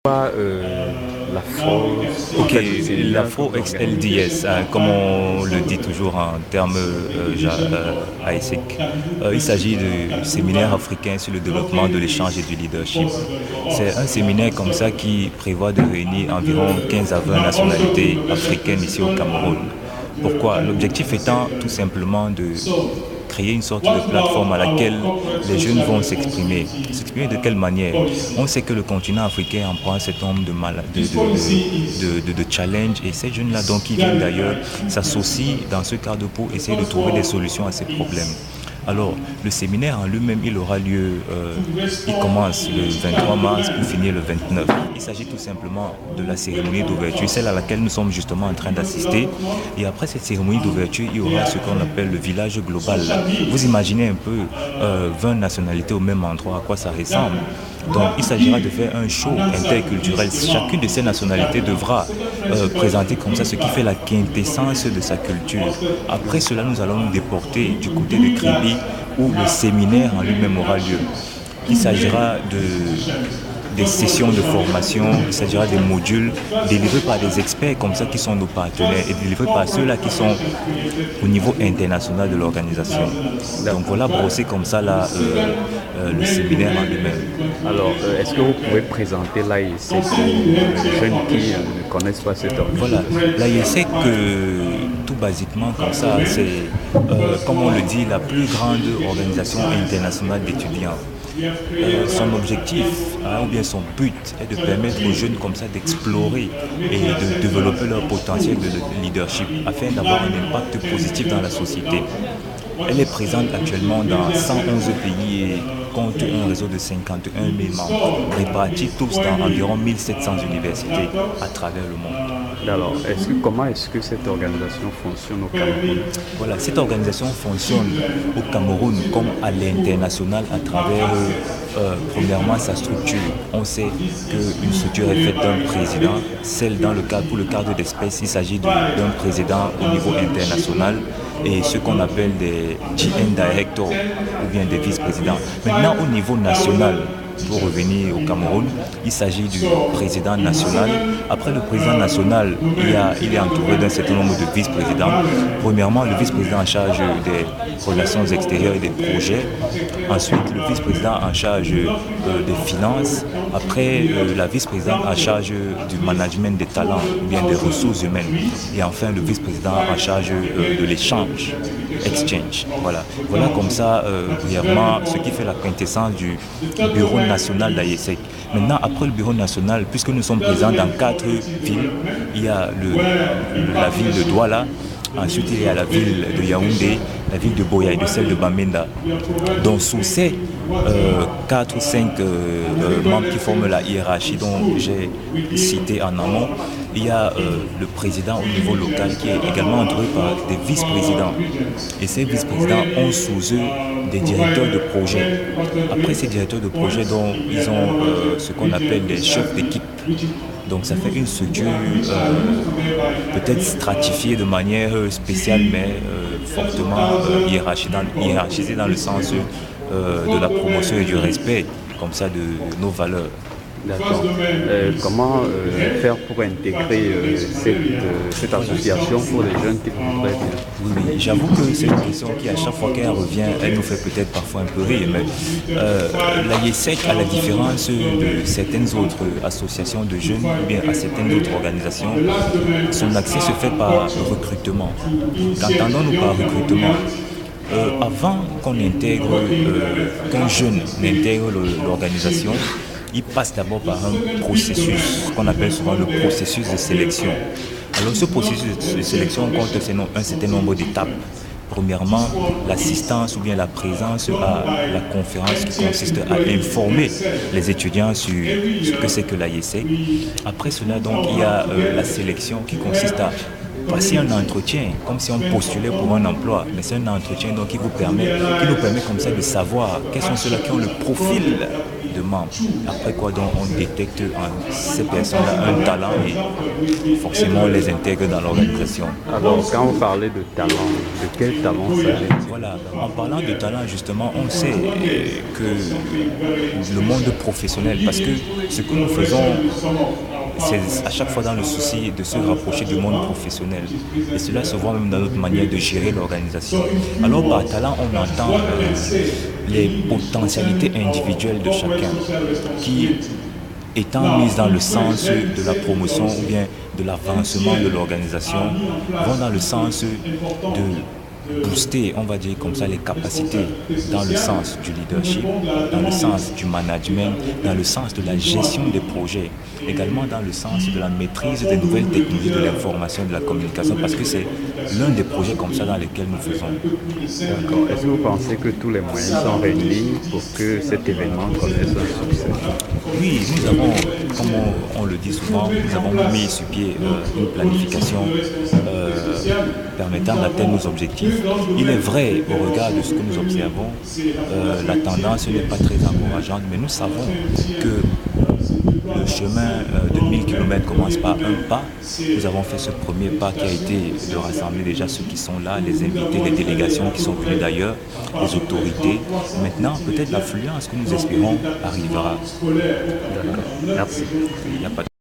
Pas l'Afro, Ok, l'Afro-ex-LDS, comme on le dit toujours en termes ASEC. Il s'agit du séminaire africain sur le développement de l'échange et du leadership. C'est un séminaire comme ça qui prévoit de réunir environ 15 à 20 nationalités africaines ici au Cameroun. Pourquoi? L'objectif étant tout simplement de créer une sorte de plateforme à laquelle les jeunes vont s'exprimer. S'exprimer de quelle manière? On sait que le continent africain en prend un certain nombre de challenges et ces jeunes-là, donc, qui viennent d'ailleurs, s'associent dans ce cadre pour essayer de trouver des solutions à ces problèmes. Alors, le séminaire en lui-même, il aura lieu, il commence le 23 mars pour finir le 29. Il s'agit tout simplement de la cérémonie d'ouverture, celle à laquelle nous sommes justement en train d'assister. Et après cette cérémonie d'ouverture, il y aura ce qu'on appelle le village global. Vous imaginez un peu 20 nationalités au même endroit, à quoi ça ressemble. Donc il s'agira de faire un show interculturel. Chacune de ces nationalités devra présenter comme ça ce qui fait la quintessence de sa culture. Après cela, nous allons nous déporter du côté de Kribi où le séminaire en lui-même aura lieu. Il s'agira des sessions de formation, il s'agira des modules délivrés par des experts comme ça qui sont nos partenaires et délivrés par ceux-là qui sont au niveau international de l'organisation. Donc voilà, brossé comme ça là, le séminaire en lui-même. Alors, est-ce que vous pouvez présenter l'AIESEC pour les jeunes qui ne connaissent pas cette organisation? Voilà, l'AIESEC, tout basiquement comme ça, c'est, comme on le dit, la plus grande organisation internationale d'étudiants. Son objectif, ou bien son but, est de permettre aux jeunes comme ça d'explorer et de développer leur potentiel de leadership afin d'avoir un impact positif dans la société. Elle est présente actuellement dans 111 pays et compte un réseau de 51 000 membres, répartis tous dans environ 1700 universités à travers le monde. Alors, comment est-ce que cette organisation fonctionne au Cameroun? Voilà, cette organisation fonctionne au Cameroun comme à l'international à travers, premièrement, sa structure. On sait qu'une structure est faite d'un président, pour le cadre d'espèces, il s'agit d'un président au niveau international et ce qu'on appelle des GN Directors ou bien des vice-présidents. Maintenant, au niveau national, pour revenir au Cameroun, il s'agit du président national. Après le président national, il est entouré d'un certain nombre de vice-présidents. Premièrement, le vice-président en charge des relations extérieures et des projets. Ensuite, le vice-président en charge des finances. Après, la vice-présidente en charge du management des talents ou bien des ressources humaines. Et enfin, le vice-président en charge de l'échange, exchange. Voilà comme ça, brièvement, ce qui fait la quintessence du bureau national d'AIESEC. Maintenant, après le bureau national, puisque nous sommes présents dans 4 villes, il y a la ville de Douala, ensuite il y a la ville de Yaoundé, la ville de Boya et de celle de Bamenda. Donc sous ces 4 ou 5 membres qui forment la hiérarchie dont j'ai cité en amont, il y a le président au niveau local qui est également entouré par des vice-présidents. Et ces vice-présidents ont sous eux des directeurs de projet. Après ces directeurs de projet, donc, ils ont ce qu'on appelle des chefs d'équipe. Donc ça fait une structure peut-être stratifiée de manière spéciale, mais fortement hiérarchisée dans le sens de la promotion et du respect, comme ça, de nos valeurs. D'accord. Comment faire pour intégrer cette association pour les jeunes qui voudraient bien? Oui, j'avoue que c'est une question qui, à chaque fois qu'elle revient, elle nous fait peut-être parfois un peu rire, mais l'AIESEC, à la différence de certaines autres associations de jeunes ou bien à certaines autres organisations, son accès se fait par recrutement. Qu'entendons-nous par recrutement? Avant qu'un jeune n'intègre l'organisation, il passe d'abord par un processus qu'on appelle souvent le processus de sélection. Alors ce processus de sélection compte un certain nombre d'étapes. Premièrement, l'assistance ou bien la présence à la conférence qui consiste à informer les étudiants sur ce que c'est que l'AIESEC. Après cela, donc, il y a la sélection qui consiste à passer un entretien, comme si on postulait pour un emploi. Mais c'est un entretien donc, qui nous permet comme ça de savoir quels sont ceux-là qui ont le profil de membres. Après quoi, donc, on détecte en ces personnes-là un talent et forcément on les intègre dans l'organisation. Alors, quand vous parlez de talent, de quel talent s'agit-il? Voilà, en parlant de talent, justement, on sait que le monde professionnel, parce que ce que nous faisons, c'est à chaque fois dans le souci de se rapprocher du monde professionnel. Et cela se voit même dans notre manière de gérer l'organisation. Alors par talent, on entend les potentialités individuelles de chacun qui, étant mises dans le sens de la promotion ou bien de l'avancement de l'organisation, vont dans le sens de booster, on va dire comme ça, les capacités dans le sens du leadership, dans le sens du management, dans le sens de la gestion des projets, également dans le sens de la maîtrise des nouvelles technologies de l'information et de la communication, parce que c'est l'un des projets comme ça dans lesquels nous faisons. D'accord. Est-ce que vous pensez que tous les moyens sont réunis pour que cet événement connaisse un succès? Oui, nous avons, comme on le dit souvent, nous avons mis sur pied une planification permettant d'atteindre nos objectifs. Il est vrai, au regard de ce que nous observons, la tendance n'est pas très encourageante, mais nous savons que le chemin de 1000 km commence par un pas. Nous avons fait ce premier pas qui a été de rassembler déjà ceux qui sont là, les invités, les délégations qui sont venues d'ailleurs, les autorités. Maintenant, peut-être l'affluence que nous espérons arrivera. D'accord. Merci. Il n'y a pas de